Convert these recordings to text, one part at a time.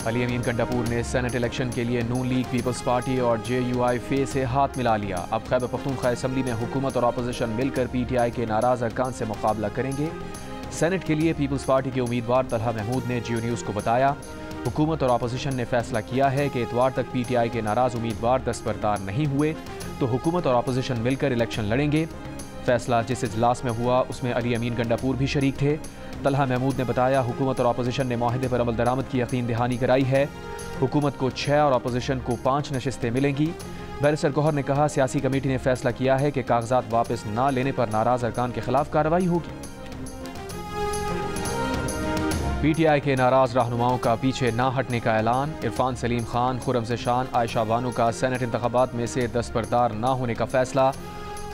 अली अमीन गंडापुर ने senate election के लिए नून लीग, पीपल्स पार्टी और JUIF से हाथ मिला लिया। अब खैबर पख्तूनख्वा असम्बली में हुकूमत और अपोजिशन मिलकर PTI के नाराज अरकान से मुकाबला करेंगे। सेनेट के लिए पीपल्स पार्टी के उम्मीदवार तलहा महमूद ने जियो न्यूज़ को बताया, हुकूमत और अपोजिशन ने फैसला किया है कि इतवार तक PTI के नाराज उम्मीदवार दस्तबरदार नहीं हुए तो हुकूमत और अपोजिशन मिलकर इलेक्शन लड़ेंगे। फैसला जिस इजलास में हुआ उसमें अली अमीन गंडापुर भी शरीक थे। तलहा महमूद ने बताया, हुकूमत और अपोजिशन ने माहिदे पर अमल दरामद की यकीन दहानी कराई है। हुकूमत को 6 और अपोजिशन को 5 नशिस्तें मिलेंगी। बैरिस्टर गौहर ने कहा, सियासी कमेटी ने फैसला किया है कि कागजात वापस न लेने पर नाराज अरकान के खिलाफ कार्रवाई होगी। PTI के नाराज रहनुमाओं का पीछे ना हटने का ऐलान। इरफान सलीम खान, खुर्रम ज़ेशान, आयशा बानो का सेनेट इंतखाबात में से दस्तबरदार ना होने का फैसला।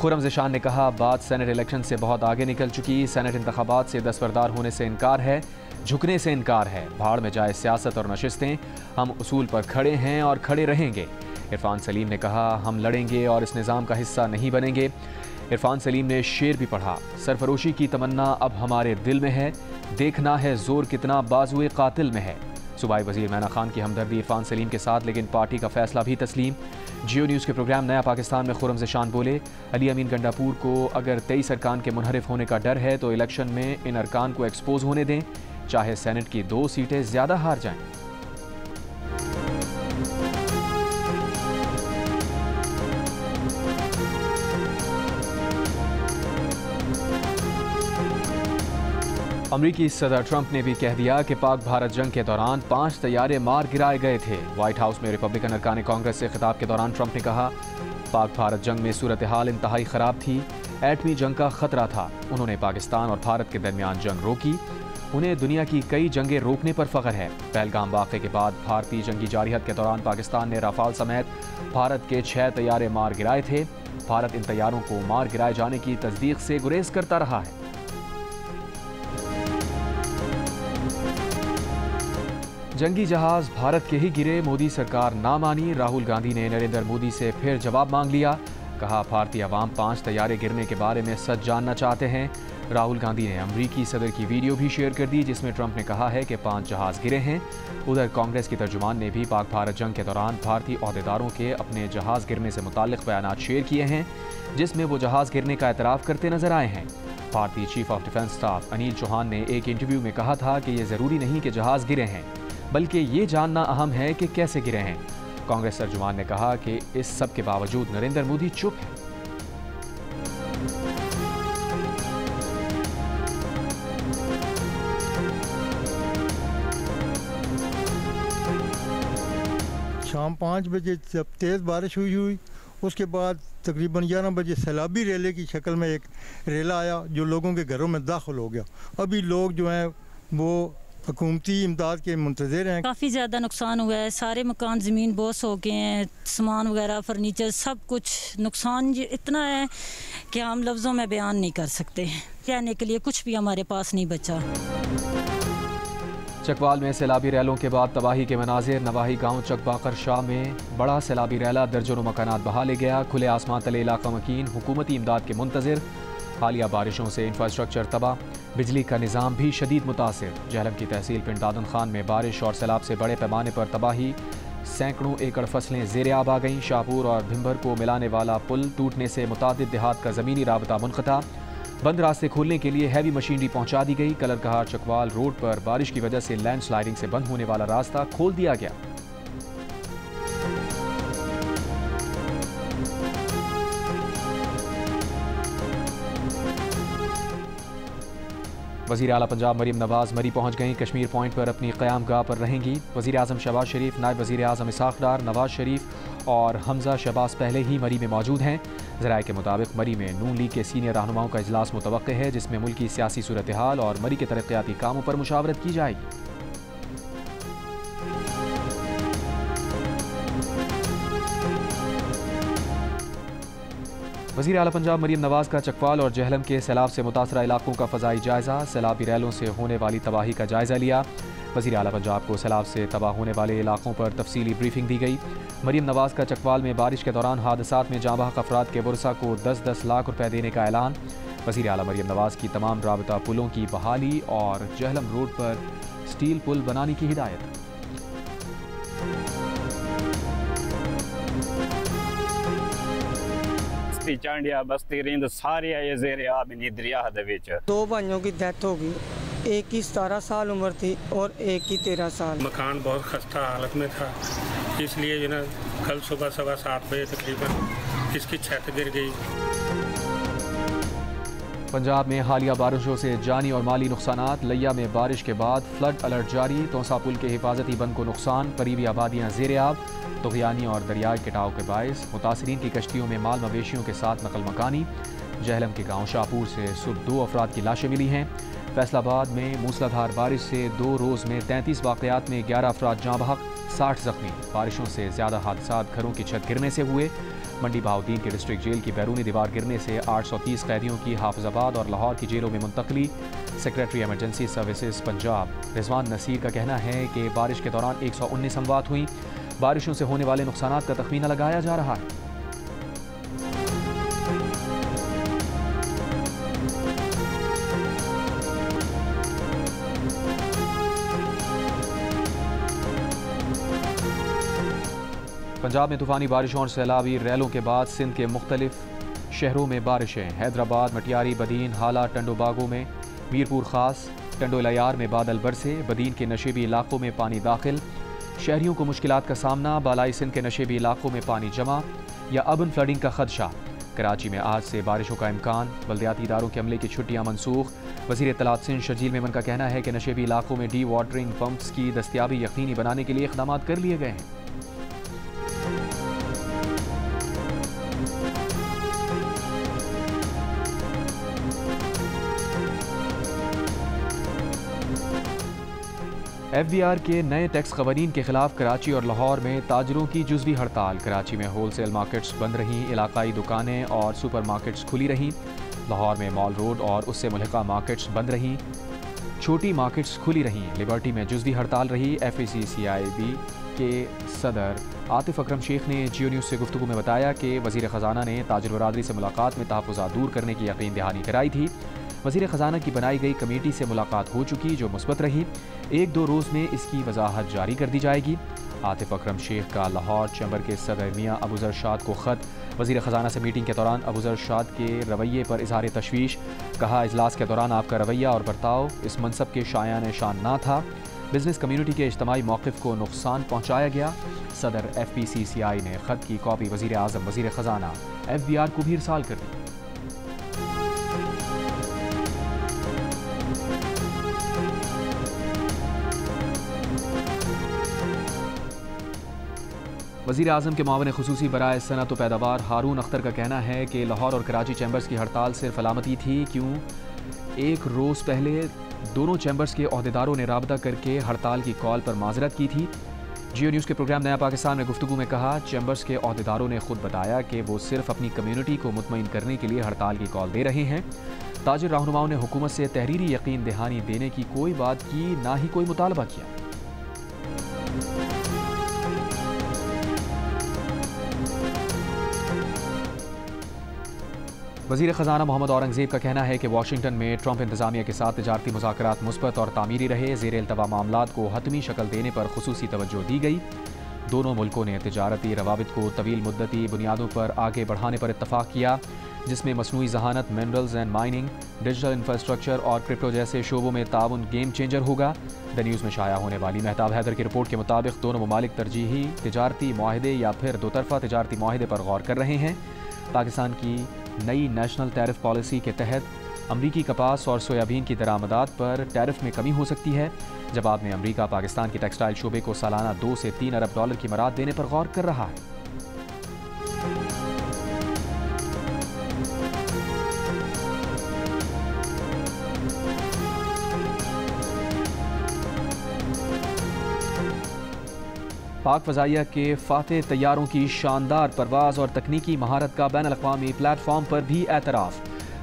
खुर्रम ज़ेशान ने कहा, बात सेनेट इलेक्शन से बहुत आगे निकल चुकी, सेनेट इंतखाबात से दस्तबरदार होने से इनकार है, झुकने से इनकार है। भाड़ में जाए सियासत और नशिस्तें, हम उसूल पर खड़े हैं और खड़े रहेंगे। इरफान सलीम ने कहा, हम लड़ेंगे और इस निज़ाम का हिस्सा नहीं बनेंगे। इरफान सलीम ने शेर भी पढ़ा, सरफरोशी की तमन्ना अब हमारे दिल में है, देखना है जोर कितना बाजुए कातिल में है। सूबाई वज़ीर मैना खान की हमदर्दी इरफान सलीम के साथ, लेकिन पार्टी का फैसला भी तस्लीम। जियो न्यूज़ के प्रोग्राम नया पाकिस्तान में खुर्रम ज़ेशान बोले, अली अमीन गंडापुर को अगर 23 अरकान के मुनहरिफ होने का डर है तो इलेक्शन में इन अरकान को एक्सपोज होने दें, चाहे सेनेट की 2 सीटें ज़्यादा हार जाएं। अमरीकी सदर ट्रंप ने भी कह दिया कि पाक भारत जंग के दौरान 5 तैयारे मार गिराए गए थे। व्हाइट हाउस में रिपब्लिकन अरकान कांग्रेस से खिताब के दौरान ट्रंप ने कहा, पाक भारत जंग में सूरत हाल इंतहाई ख़राब थी, एटमी जंग का खतरा था। उन्होंने पाकिस्तान और भारत के दरमियान जंग रोकी, उन्हें दुनिया की कई जंगें रोकने पर फ़ख्र है। पहलगाम वाक़े के बाद भारतीय जंगी जारहियत के दौरान पाकिस्तान ने राफाल समेत भारत के 6 तैयारे मार गिराए थे। भारत इन तैयारों को मार गिराए जाने की तस्दीक से गुरेज करता रहा है। जंगी जहाज भारत के ही गिरे, मोदी सरकार ना मानी। राहुल गांधी ने नरेंद्र मोदी से फिर जवाब मांग लिया, कहा भारतीय अवाम 5 तैयारे गिरने के बारे में सच जानना चाहते हैं। राहुल गांधी ने अमरीकी सदर की वीडियो भी शेयर कर दी जिसमें ट्रंप ने कहा है कि 5 जहाज गिरे हैं। उधर कांग्रेस की तर्जुमान ने भी पाक भारत जंग के दौरान भारतीय ओहदेदारों के अपने जहाज गिरने से मुताल्लिक बयानात शेयर किए हैं, जिसमें वो जहाज गिरने का एतराफ़ करते नजर आए हैं। भारतीय chief of defence staff Anil Chauhan ने एक इंटरव्यू में कहा था कि ये ज़रूरी नहीं कि जहाज गिरे हैं, बल्कि ये जानना अहम है कि कैसे गिरे हैं। कांग्रेस तर्जुमान ने कहा कि इस सब के बावजूद नरेंद्र मोदी चुप है। शाम 5 बजे जब तेज़ बारिश हुई, उसके बाद तकरीबन 11 बजे सैलाबी रेले की शक्ल में एक रेला आया जो लोगों के घरों में दाखिल हो गया। अभी लोग जो हैं वो हुकूमती इमदाद के मुंतज़िर हैं। काफ़ी ज़्यादा नुकसान हुआ है, सारे मकान ज़मीन बोस हो गए हैं, सामान वगैरह फर्नीचर सब कुछ नुकसान इतना है कि हम लफ्ज़ों में बयान नहीं कर सकते। कहने के लिए कुछ भी हमारे पास नहीं बचा। चकवाल में सैलाबी रैलों के बाद तबाही के मनाजिर। नवाही गांव चकबाकर शाह में बड़ा सैलाबी रैला दर्जनों मकानात बहा ले गया। खुले आसमान तले इलाका मकीन, हुकूमती इमदाद के मुंतज़िर। हालिया बारिशों से इंफ्रास्ट्रक्चर तबाह, बिजली का निज़ाम भी शदीद मुतासिर। जहलम की तहसील पिंड दादन खान में बारिश और सैलाब से बड़े पैमाने पर तबाही, सैकड़ों एकड़ फसलें ज़ेरे आब आ गईं। शाहपुर और भिम्बर को मिलाने वाला पुल टूटने से मुतादिद देहात का ज़मीनी राबता मुनक़ता। बंद रास्ते खोलने के लिए हैवी मशीनरी पहुंचा दी गई। कलरकहार चकवाल रोड पर बारिश की वजह से लैंड स्लाइडिंग से बंद होने वाला रास्ता खोल दिया गया। वज़ीर आला पंजाब मरीम नवाज़ मरी पहुंच गईं। कश्मीर पॉइंट पर अपनी क़याम गाह पर रहेंगी। वज़ीर आज़म शहबाज शरीफ, नायब वज़ीर आज़म इसहाक़ डार, नवाज़ शरीफ और हमज़ा शहबाज पहले ही मरी में मौजूद हैं। ज़राए के मुताबिक मरी में नून लीग के सीनियर रहनुमाओं का इजलास मुतवक्के है, जिसमें मुल्की सियासी सूरत हाल और मरी के तरक्याती कामों पर मुशावरत की जाएगी। वज़ीर आला पंजाब मरीम नवाज़ का चकवाल और जहलम के सैलाब से मुतासरा इलाकों का फ़ज़ाई जायज़ा। सैलाबी रैलों से होने वाली तबाही का जायज़ा लिया। वज़ीर आला पंजाब को सैलाब से तबाह होने वाले इलाकों पर तफसीली ब्रीफिंग दी गई। मरीम नवाज़ का चकवाल में बारिश के दौरान हादसात में जाँ बहक अफराद के वर्सा को 10-10 लाख रुपए देने का ऐलान। वज़ीर आला मरीम नवाज़ की तमाम राबता पुलों की बहाली और जहलम रोड पर स्टील पुल बनाने की हिदायत। बस्ती चांडिया, बस्ती रिंद सारे आए ज़ेरे आब इन्हीं दरिया दे विच। 2 भाइयों की डेथ हो गई, एक की 17 साल उम्र थी और एक की 13 साल। मकान बहुत खस्ता हालत में था, इसलिए जो ना कल सुबह 7:15 बजे तकरीबन इसकी छत गिर गई। पंजाब में हालिया बारिशों से जानी और माली नुकसानात। लिया में बारिश के बाद फ्लड अलर्ट जारी। तोसा पुल के हिफाजती बंद को नुकसान, करीबी आबादियाँ ज़ेरे आब। तुग़यानी और दरियाई कटाव के बायस मुतासरीन की कश्तियों में माल मवेशियों के साथ नकल मकानी। जहलम के गाँव शाहपुर से सुबह 2 अफराद की लाशें मिली हैं। फैसलाबाद में मूसलाधार बारिश से 2 रोज़ में 33 वाक़यात में 11 अफराद जाँ बहक, 60 जख्मी। बारिशों से ज़्यादा हादसा घरों की छत गिरने से हुए। मंडी बहाउद्दीन के डिस्ट्रिक्ट जेल की बैरूनी दीवार गिरने से 830 कैदियों की हाफिजाबाद और लाहौर की जेलों में मुंतकली। Secretary emergency services Punjab Rizwan Naseer का कहना है कि बारिश के दौरान 119 अमवात हुई। बारिशों से होने वाले नुकसानात का तखमीना लगाया जा रहा है। पंजाब में तूफ़ानी बारिशों और सैलाबी रैलों के बाद सिंध के मुख्तलिफ शहरों में बारिशें। हैदराबाद, मटियारी, बदीन, हाला, टंडोबागो में, मीरपुर खास, टंडोलयार में बादल बरसे। बदीन के नशेबी इलाकों में पानी दाखिल, शहरियों को मुश्किलात का सामना। बालाई सिंध के नशेबी इलाकों में पानी जमा या अबन फ्लडिंग का खदशा। कराची में आज से बारिशों का इम्कान। बल्दियाती इदारों के अमले की छुट्टियां मनसूख। वज़ीर इत्तलात सिंध शर्जील मेमन का कहना है कि नशेबी इलाकों में डी वाटरिंग पंप्स की दस्तियाबी यकीनी बनाने के लिए इक़दाम कर लिए गए हैं। FBR के नए टैक्स क़वानीन के खिलाफ कराची और लाहौर में ताजरों की जुज़वी हड़ताल। कराची में होलसेल मार्केट्स बंद रहीं, इलाकाई दुकानें और सुपर मार्केट्स खुली रहीं। लाहौर में मॉल रोड और उससे मुल्हिका मार्केट्स बंद रहीं, छोटी मार्केट्स खुली रहीं। लिबर्टी में जुज़वी हड़ताल रही। FACCIB के सदर आतिफ अकरम शेख ने जियो न्यूज़ से गुफ्तगू में बताया कि वज़ीर ख़जाना ने ताजर बरादरी से मुलाकात में तहफ़्फ़ुज़ात दूर करने की यकीन दहानी कराई थी। वज़ीर ख़जाना की बनाई गई कमेटी से मुलाकात हो चुकी, जो मुस्बत रही। 1-2 रोज़ में इसकी वजाहत जारी कर दी जाएगी। आतिफ अकरम शेख का लाहौर चैम्बर के सदर मियाँ अबूज़र शाद को ख़त। वज़ीर ख़जाना से मीटिंग के दौरान अबूज़र शाद के रवैये पर इज़हार तशवीश। कहा, इजलास के दौरान आपका रवैया और बर्ताव इस मनसब के शायान शान ना था। बिजनेस कम्यूनिटी के इज्तमाई मौक़िफ़ को नुकसान पहुँचाया गया। सदर FPCCI ने ख़त की कॉपी वज़ीर आज़म, वज़ीर ख़जाना, FBR को भी इरसाल कर दी। वज़ीर आज़म के मुआविन ख़ुसूसी बराए सनअत व पैदावार हारून अख्तर का कहना है कि लाहौर और कराची चैम्बर्स की हड़ताल सिर्फ अलामती थी। क्यों 1 रोज़ पहले दोनों चैम्बर्स के अहदेदारों ने राबता करके हड़ताल की कॉल पर माजरत की थी। जियो न्यूज़ के प्रोग्राम नया पाकिस्तान में गुफ्तगू में कहा, चैम्बर्स के अहदेदारों ने खुद बताया कि वो सिर्फ अपनी कम्यूनिटी को मुतमईन करने के लिए हड़ताल की कॉल दे रहे हैं। ताजिर रहनुमाओं ने हुकूमत से तहरीरी यकीन दहानी देने की कोई बात की, ना ही कोई मुतालबा किया। वज़ीर ख़जाना मोहम्मद औरंगज़ेब का कहना है कि वाशिंगटन में ट्रंप इंतज़ामिया के साथ तिजारती मुज़ाकरात मुस्बत और तामीरी रहे। ज़ेर इल्तवा मामलात को हतमी शक्ल देने पर ख़ुसूसी तवज्जो दी गई। दोनों मुल्कों ने तिजारती रवाबित को तवील मुद्दती बुनियादों पर आगे बढ़ाने पर इत्तफ़ाक़ किया, जिसमें मसनूई ज़हानत, minerals and mining, digital infrastructure और क्रिप्टो जैसे शोबों में ताउन गेम चेंजर होगा। द न्यूज़ में शाया होने वाली मेहताब हैदर की रिपोर्ट के मुताबिक दोनों ममालिक तरजीही तिजारती मुआहदे या फिर दोतरफा तिजारती मुआहदे पर गौर कर रहे हैं। पाकिस्तान की नई नेशनल टैरिफ पॉलिसी के तहत अमरीकी कपास और सोयाबीन की दरामदात पर टैरिफ में कमी हो सकती है। जवाब में अमरीका पाकिस्तान के टेक्सटाइल शोबे को सालाना $2 से $3 अरब की मराद देने पर गौर कर रहा है। पाक फ़ज़ाइया के फातेह तैयारों की शानदार परवाज़ और तकनीकी महारत का बैन अल-अक़वामी प्लेटफॉर्म पर भी एतराफ़।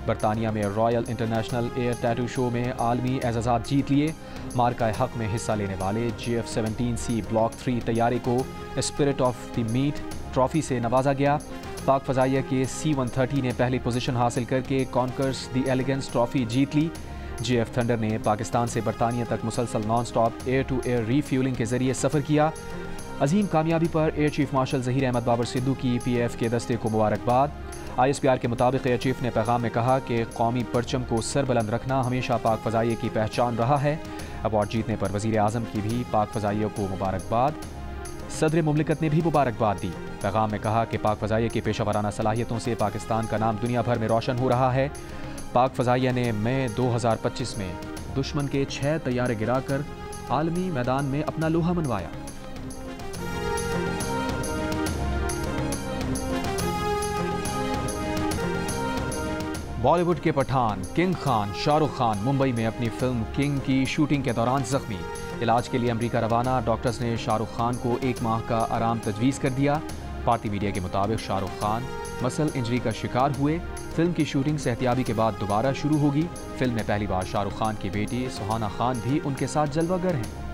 बरतानिया में royal international air tattoo show में आलमी एज़ाज़ात जीत लिए। मार्का हक़ में हिस्सा लेने वाले GF-17C ब्लॉक 3 तैयारे को spirit of the meet trophy से नवाजा गया। पाक फ़ज़ाइया के C-130 ने पहली पोजीशन हासिल करके कॉन्कर्स द एलिगेंस ट्रॉफ़ी जीत ली। GF थंडर ने पाकिस्तान से बरतानिया तक मुसलसल non stop air to air refuelling के ज़रिए सफ़र किया। अजीम कामयाबी पर air chief marshal Zaheer Ahmed Babar Sidhu की PAF के दस्ते को मुबारकबाद। ISPR के मुताबिक एयर चीफ ने पैगाम में कहा कि कौमी परचम को सरबुलंद रखना हमेशा पाक फ़ज़ाइये की पहचान रहा है। अवार्ड जीतने पर वज़ीर आज़म की भी पाक फ़ज़ाइयों को मुबारकबाद। सदर मुमलिकत ने भी मुबारकबाद दी। पैगाम में कहा कि पाक फ़ज़ाइये की पेशा वराना सलाहियतों से पाकिस्तान का नाम दुनिया भर में रोशन हो रहा है। पाक फ़ज़ाइया ने मई 2025 में दुश्मन के 6 तैयारे गिराकर आलमी मैदान में अपना लोहा मनवाया। बॉलीवुड के पठान किंग खान शाहरुख खान मुंबई में अपनी फिल्म किंग की शूटिंग के दौरान जख्मी। इलाज के लिए अमेरिका रवाना। डॉक्टर्स ने शाहरुख खान को 1 माह का आराम तजवीज़ कर दिया। भारतीय मीडिया के मुताबिक शाहरुख खान मसल इंजरी का शिकार हुए। फिल्म की शूटिंग सेहतियाबी के बाद दोबारा शुरू होगी। फिल्म में पहली बार शाहरुख खान की बेटी सुहाना खान भी उनके साथ जलवागर हैं।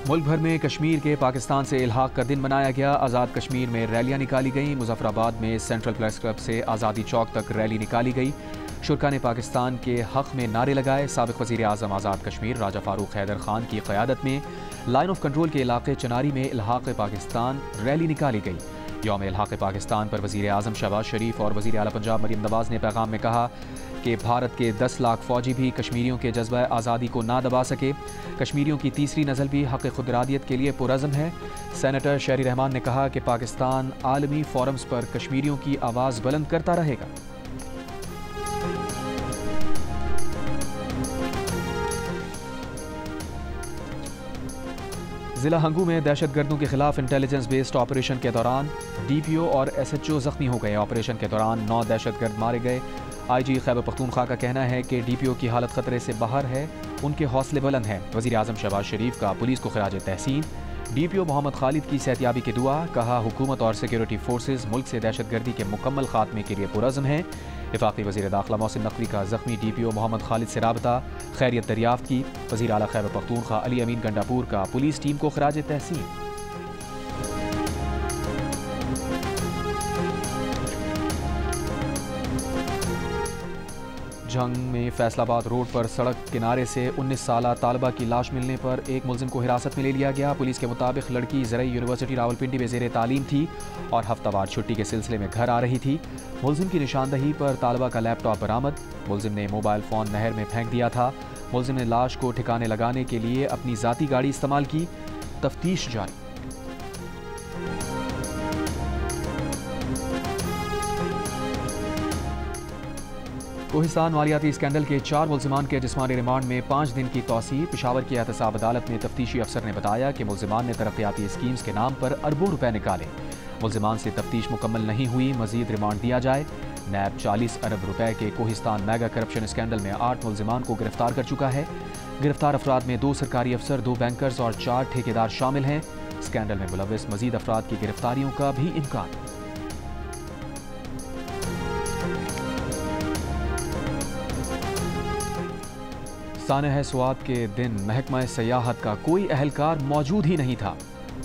मुल्क भर में कश्मीर के पाकिस्तान से इल्हाक का दिन मनाया गया। आज़ाद कश्मीर में रैलियां निकाली गईं। मुजफ्फराबाद में सेंट्रल प्रेस क्लब से आज़ादी चौक तक रैली निकाली गई। शुरा ने पाकिस्तान के हक में नारे लगाए। साबिक वज़ीर आज़म आज़ाद कश्मीर राजा फारूक हैदर खान की क़यादत में लाइन ऑफ कंट्रोल के इलाके चनारी में इल्हाक पाकिस्तान रैली निकाली गई। यौम इल्हाक पाकिस्तान पर वज़ीर आज़म शहबाज शरीफ और वज़ीर आला पंजाब मरीम नवाज़ ने पैगाम में कहा कि भारत के 10 लाख फ़ौजी भी कश्मीरियों के जज्बा आज़ादी को ना दबा सके। कश्मीरियों की तीसरी नस्ल भी हक़ खुदरादियत के लिए पुरज़म है। सेनेटर शहरी रहमान ने कहा कि पाकिस्तान आलमी फोरम्स पर कश्मीरियों की आवाज़ बुलंद करता रहेगा। जिला हंगू में दहशतगर्दों के खिलाफ इंटेलिजेंस बेस्ड ऑपरेशन के दौरान DPO और SHO जख्मी हो गए। ऑपरेशन के दौरान 9 दहशतगर्द मारे गए। IG खैबर पख्तूनख्वा का कहना है कि DPO की हालत खतरे से बाहर है, उनके हौसले बुलंद हैं। वज़ीर आज़म शहबाज शरीफ का पुलिस को खिराज तहसीन। DPO मोहम्मद खालिद की सेहतियाबी की दुआ। कहा हुकूमत और सिक्योरिटी फोर्सेज मुल्क से दहशतगर्दी के मुकम्मल खात्मे के लिए पुरज़म हैं। वफाकी वज़ीर दाखिला मोहसिन नकवी का ज़ख्मी DPO मोहम्मद खालिद से राबता, खैरियत दरियाफ्त की। वज़ीर आला खैबर पख्तूनख्वा अली अमीन गंडापुर का पुलिस टीम को खिराज तहसीन। जंग में फैसलाबाद रोड पर सड़क किनारे से 19 साला तालबा की लाश मिलने पर एक मुलजिम को हिरासत में ले लिया गया। पुलिस के मुताबिक लड़की ज़रई यूनिवर्सिटी रावलपिंडी में ज़ेरे तालीम थी और हफ्तावार छुट्टी के सिलसिले में घर आ रही थी। मुलजिम की निशानदही पर तालबा का लैपटॉप बरामद। मुलजिम ने मोबाइल फ़ोन नहर में फेंक दिया था। मुलजिम ने लाश को ठिकाने लगाने के लिए अपनी ज़ाती गाड़ी इस्तेमाल की। तफ्तीश जारी। कोहिस्तान मालियाती स्कैंडल के 4 मुलजिमान के जिस्मानी रिमांड में 5 दिन की तौसी। पेशावर की एहतसाब अदालत में तफ्तीशी अफसर ने बताया कि मुलजिमान ने तरक्याती स्कीम्स के नाम पर अरबों रुपए निकाले। मुलजिमान से तफ्तीश मुकम्मल नहीं हुई, मजीद रिमांड दिया जाए। नैब 40 अरब रुपए के कोहिस्तान मेगा करप्शन स्कैंडल में 8 मुलजिमान को गिरफ्तार कर चुका है। गिरफ्तार अफराद में 2 सरकारी अफसर, 2 बैंकर्स और 4 ठेकेदार शामिल हैं। स्कैंडल में मुलविस मजीद अफराद की गिरफ्तारियों का भी इम्कान। सानह स्वात के दिन महकमा सयाहत का कोई अहलकार मौजूद ही नहीं था।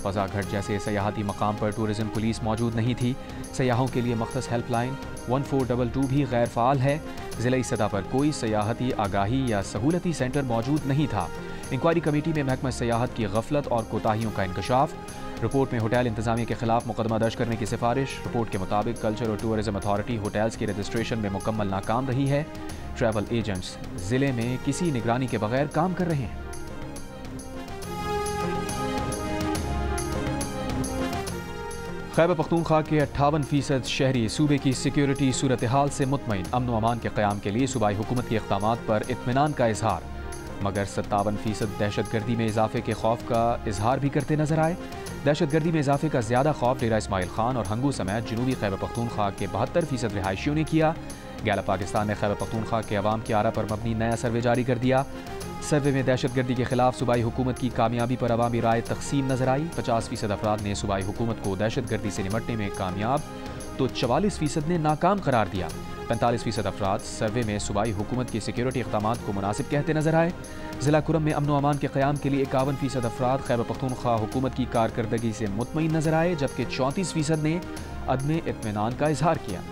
फजाघट जैसे सयाहती मकाम पर टूरिज्म पुलिस मौजूद नहीं थी। सयाहों के लिए मख्तस हेल्पलाइन 1422 भी गैर फ़ाल है। ज़िलाई सतह पर कोई सयाहती आगाही या सहूलती सेंटर मौजूद नहीं था। इंक्वायरी कमेटी में महकमा सयाहत की गफलत और कोताहियों का इंकशाफ। रिपोर्ट में होटल इंतजामिया के खिलाफ मुकदमा दर्ज करने की सिफारिश। रिपोर्ट के मुताबिक कल्चर और टूरिज्म अथॉरिटी होटल्स की रजिस्ट्रेशन में मुकम्मल नाकाम रही है। ट्रैवल एजेंट्स जिले में किसी निगरानी के बगैर काम कर रहे हैं। खैबर पख्तूनख्वा के 58% शहरी सूबे की सिक्योरिटी सूरत हाल से मुतमईन। अमन व अमान के क़याम के लिए सूबाई हुकूमत के इक़दामात पर इत्मीनान का इजहार, मगर 57% दहशतगर्दी में इजाफे के खौफ का इजहार भी करते नजर आए। दहशतगर्दी में इजाफे का ज़्यादा खौफ डेरा इस्माइल खान और हंगू समेत जनूबी खैबर पख्तूनख्वा के 72% रिहायशियों ने किया। गैलप पाकिस्तान ने खैबर पख्तूनख्वा के अवाम की आरा पर मबनी नया सर्वे जारी कर दिया। सर्वे में दहशतगर्दी के खिलाफ सूबाई हुकूमत की कामयाबी पर अवामी राय तकसीम नजर आई। 50% अफराद ने सूबाई हुकूमत को दहशतगर्दी से निपटने में कामयाब तो 44% ने नाकाम करार दिया। 45% अफराद सर्वे में सूबाई हुकूमत की सिक्योरिटी इक़दामात को मुनासिब कहते नजर आए। ज़िला कुरम में अमन व अमान के क़याम के लिए 51% अफराद खैबर पख्तूनख्वा हुकूमत की कारकर्दगी से मुतमईन नजर आए, जबकि 34% ने अदम इत्मीनान का इजहार किया।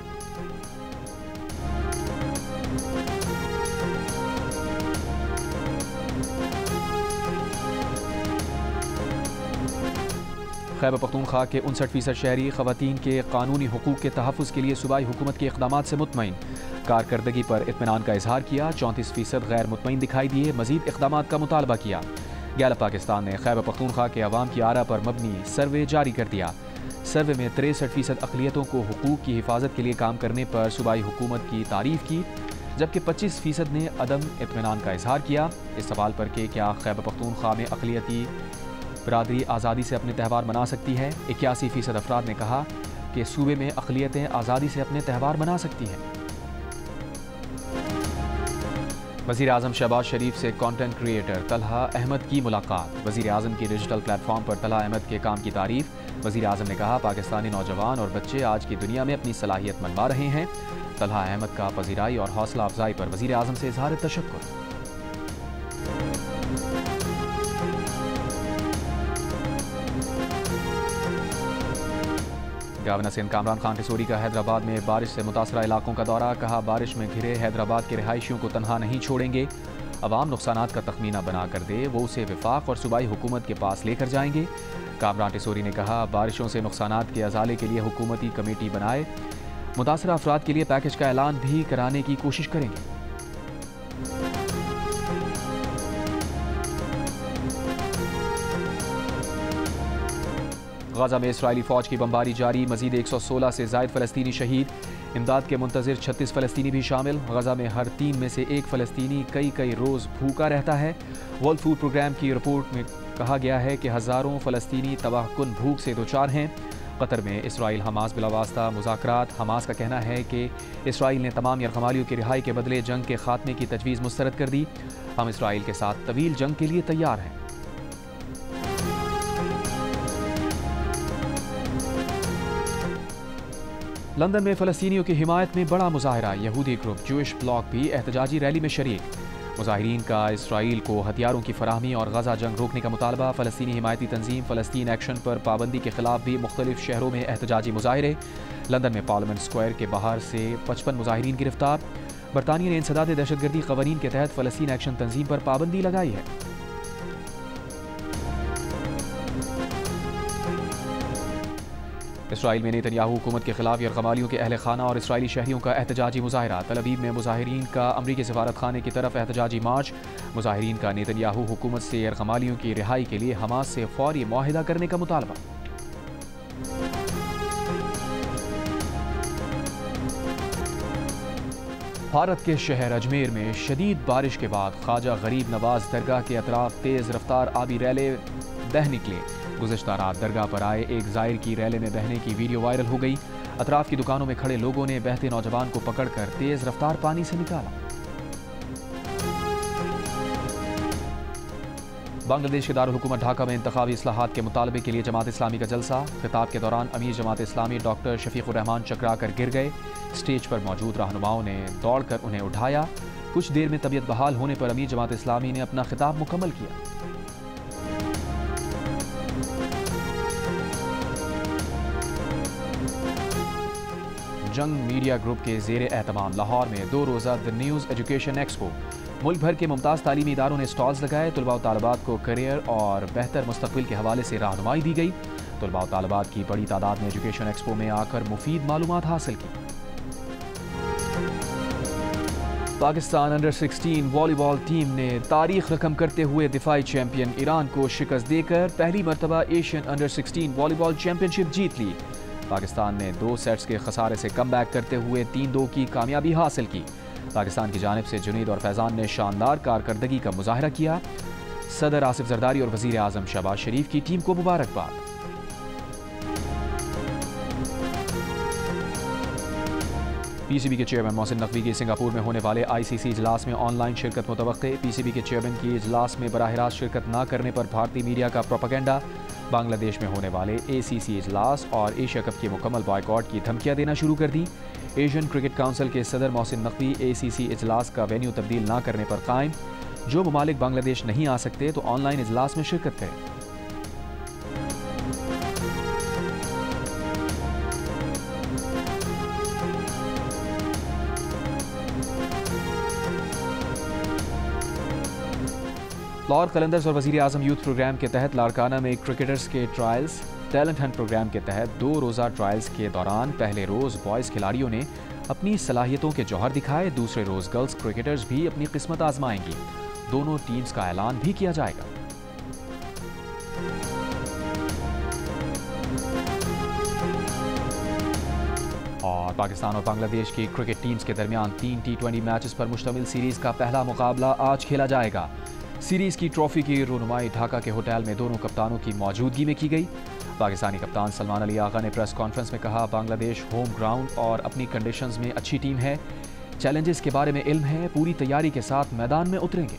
खैबर पख्तूनख्वा के 59% शहरी ख़वातीन के कानूनी हुकूक के तहफ़्फ़ुज़ के लिए सूबाई हुकूमत के इक़दामात से मुतमईन। कारकर्दगी पर इत्मीनान का इजहार किया। 34% गैर मुतमईन दिखाई दिए। मज़ीद इक़दामात का मुतालबा किया। गैलप पाकिस्तान ने खैबर पख्तूनख्वा के अवाम की आरा पर मबनी सर्वे जारी कर दिया। सर्वे में 63% अक़लियतों को हुकूक की हिफाजत के लिए काम करने पर सूबाई हुकूमत की तारीफ़ की, जबकि 25% ने अदम इत्मीनान का इजहार किया। इस सवाल पर कि क्या खैबर पख्तूनख्वा में अक़लियती बरादरी आज़ादी से अपने त्यौहार मना सकती है, 81% अफराद ने कहा कि सूबे में अक़लियतें आज़ादी से अपने त्यौहार मना सकती हैं। वज़ीर आज़म शहबाज शरीफ से कॉन्टेंट क्रिएटर तलहा अहमद की मुलाकात। वज़ीर आज़म की डिजिटल प्लेटफॉर्म पर तलहा अहमद के काम की तारीफ़। वज़ीर आज़म ने कहा, पाकिस्तानी नौजवान और बच्चे आज की दुनिया में अपनी सलाहियत मनवा रहे हैं। तलहा अहमद का पजीराई और हौसला अफजाई पर वज़ीर आज़म से इज़हार तशक्कुर। गवर्नर सिंध कामरान खान टिसोरी का हैदराबाद में बारिश से मुतासरा इलाकों का दौरा। कहा, बारिश में घिरे हैदराबाद के रिहायशियों को तनहा नहीं छोड़ेंगे। अवाम नुकसानात का तखमीना बना कर दे, वो उसे विफाक और सूबाई हुकूमत के पास लेकर जाएंगे। कामरान टिसोरी ने कहा, बारिशों से नुकसानात के अजाले के लिए हुकूमती कमेटी बनाए, मुतासरा अफराद के लिए पैकेज का ऐलान भी कराने की कोशिश करेंगे। गजा में इसराइली फौज की बमबारी जारी। मजीद 116 से जायद फ़लस्तीनी शहीद। इमदाद के मुंतज़िर 36 फ़लस्तीनी भी शामिल। गजा में हर 3 में से 1 फ़लस्तीनी कई रोज़ भूखा रहता है। वर्ल्ड फूड प्रोग्राम की रिपोर्ट में कहा गया है कि हज़ारों फ़लस्तीनी तबाहकुन भूख से दोचार हैं। कतर में इसराइल हमास बिलावास्ता मुज़ाकरात। हमास का कहना है कि इसराइल ने तमाम यरगमालियों की रिहाई के बदले जंग के खात्मे की तजवीज़ मुस्तरद कर दी। हम इसराइल के साथ तवील जंग के लिए तैयार हैं। लंदन में फ़लस्तीनियों की हिमायत में बड़ा मुजाहरा। यहूदी ग्रुप जूइश ब्लॉक भी एहतजाजी रैली में शरीक। मुजाहिरीन का इसराइल को हथियारों की फराहमी और गजा जंग रोकने का मुतालबा। फ़लस्तीनी हिमायती तंजीम फ़लस्तीन एक्शन पर पाबंदी के खिलाफ भी मुख्तलिफ शहरों में एहतजाजी मुजाहरे। लंदन में पार्लियामेंट स्क्वायर के बाहर से 55 मुजाहिरीन गिरफ्तार। बरतानिया ने इंसदाद दहशतगर्दी क़वानीन के तहत फ़लस्तीन एक्शन तंजीम पर पाबंदी लगाई है। इसराइल में नेतन्याहू हुकूमत के खिलाफ यरगमालियों के अहल खाना और इसराइली शहरियों का एहतजाजी मुजाहरा। तल अवीव में मुजाहिरीन का अमरीकी सफारत खाने की तरफ एहतजाजी मार्च। मुजाहिरीन का नेतन्याहू हुकूमत से यरगमालियों की रिहाई के लिए हमास से फौरी मुआहिदा करने का मुतालबा। भारत के शहर अजमेर में शदीद बारिश के बाद ख्वाजा गरीब नवाज दरगाह के अतराफ तेज़ रफ्तार आबी रैले बह निकले। गुज़श्ता रात दरगाह पर आए एक ज़ायर की रैले में बहने की वीडियो वायरल हो गई। अतराफ की दुकानों में खड़े लोगों ने बहते नौजवान को पकड़कर तेज़ रफ्तार पानी से निकाला। बांग्लादेश के दारुल हुकूमत ढाका में इंतखाबी इस्लाहात के मुतालबे के लिए जमात इस्लामी का जलसा। खिताब के दौरान अमीर जमात इस्लामी डॉक्टर शफीकुर रहमान चकरा कर गिर गए। स्टेज पर मौजूद रहनुमाओं ने दौड़कर उन्हें उठाया। कुछ देर में तबीयत बहाल होने पर अमीर जमात इस्लामी ने अपना खिताब मुकम्मल किया। जंग मीडिया ग्रुप के ज़ेरे एहतमाम लाहौर में 2 रोज़ा द न्यूज़ एजुकेशन एक्सपो। मुल्क भर के मुमताज़ तालीमी इदारों ने स्टॉल्स लगाए। तुलबा और तालिबात को करियर और बेहतर मुस्तकबिल के हवाले से रहनुमाई दी गई। तुलबा और तालिबात की बड़ी तादाद ने एजुकेशन एक्सपो में आकर मुफीद मालूमात हासिल की। पाकिस्तान अंडर 16 वॉलीबॉल टीम ने तारीख रकम करते हुए दिफाई चैंपियन ईरान को शिकस्त देकर पहली मरतबा एशियन अंडर 16 वॉलीबॉल चैंपियनशिप जीत ली। पाकिस्तान ने 2 सेट्स के खसारे से कम बैक करते हुए 3-2 की कामयाबी हासिल की। पाकिस्तान की जानिब से जुनैद और फैज़ान ने शानदार कारकर्दगी का मुजाहरा किया। सदर आसिफ जरदारी और वज़ीर आज़म शहबाज शरीफ की टीम को मुबारकबाद। पीसीबी के चेयरमैन मोहसिन नकवी की सिंगापुर में होने वाले ICC इजलास में ऑनलाइन शिरकत मुतवक्के। पीसीबी के चेयरमैन की इजलास में बराह रास्त शिरकत न करने पर भारतीय मीडिया का प्रोपेगेंडा। बांग्लादेश में होने वाले ACC इजलास और एशिया कप की मुकम्मल बॉयकॉट की धमकियां देना शुरू कर दी। एशियन क्रिकेट काउंसिल के सदर मोहसिन नकवी ACC इजलास का वेन्यू तब्दील न करने पर कायम। जो ममालिक बांग्लादेश नहीं आ सकते तो ऑनलाइन इजलास में शिरकत करें। लाहौर कलंदर्स और वज़ीर आज़म यूथ प्रोग्राम के तहत लाड़काना में क्रिकेटर्स के ट्रायल्स। टैलेंट हंट प्रोग्राम के तहत 2 रोज़ा ट्रायल्स के दौरान पहले रोज़ बॉयज़ खिलाड़ियों ने अपनी सलाहियतों के जौहर दिखाए, दूसरे रोज़ गर्ल्स क्रिकेटर्स भी अपनी किस्मत आजमाएंगी। दोनों टीम्स का ऐलान भी किया जाएगा। और पाकिस्तान और बांग्लादेश की क्रिकेट टीम्स के दरमियान 3 T20 मैचेस पर मुश्तमिल सीरीज़ का पहला मुकाबला आज खेला जाएगा। सीरीज़ की ट्रॉफी की रोनुमाई ढाका के होटल में दोनों कप्तानों की मौजूदगी में की गई। पाकिस्तानी कप्तान सलमान अली आगा ने प्रेस कॉन्फ्रेंस में कहा, बांग्लादेश होम ग्राउंड और अपनी कंडीशंस में अच्छी टीम है, चैलेंजेस के बारे में इल्म है, पूरी तैयारी के साथ मैदान में उतरेंगे।